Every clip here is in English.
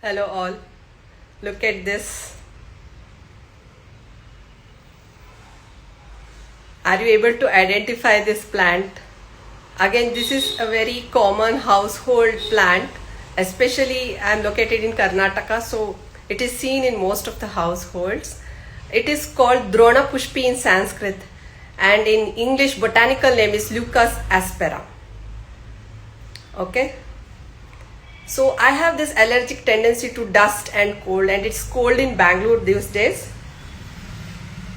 Hello all, look at this. Are you able to identify this plant? Again, this is a very common household plant, especially I am located in Karnataka, so it is seen in most of the households. It is called Drona Pushpi in Sanskrit, and in English botanical name is Leucas aspera. Okay. So I have this allergic tendency to dust and cold, and it's cold in Bangalore these days.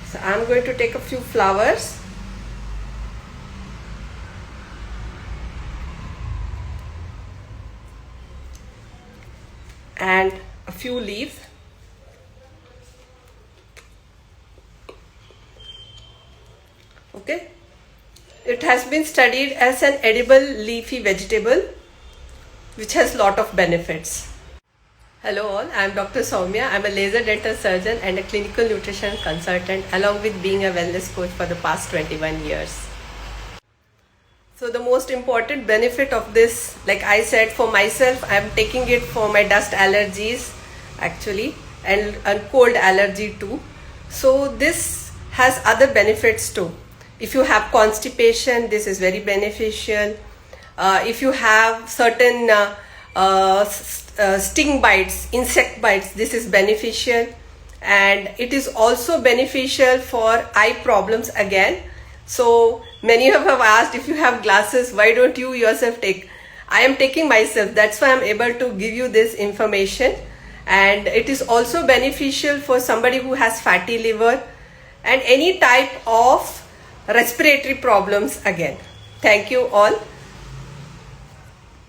So I'm going to take a few flowers. And a few leaves. Okay. It has been studied as an edible leafy vegetable which has lot of benefits. Hello all, I am Dr. Soumya. I am a laser dental surgeon and a clinical nutrition consultant along with being a wellness coach for the past 21 years. So the most important benefit of this, like I said, for myself, I am taking it for my dust allergies actually and cold allergy too. So this has other benefits too. If you have constipation, this is very beneficial. If you have certain sting bites, insect bites, this is beneficial, and it is also beneficial for eye problems again. So many of you have asked, if you have glasses, why don't you yourself take? I am taking myself, that's why I am able to give you this information. And it is also beneficial for somebody who has fatty liver and any type of respiratory problems again. Thank you all.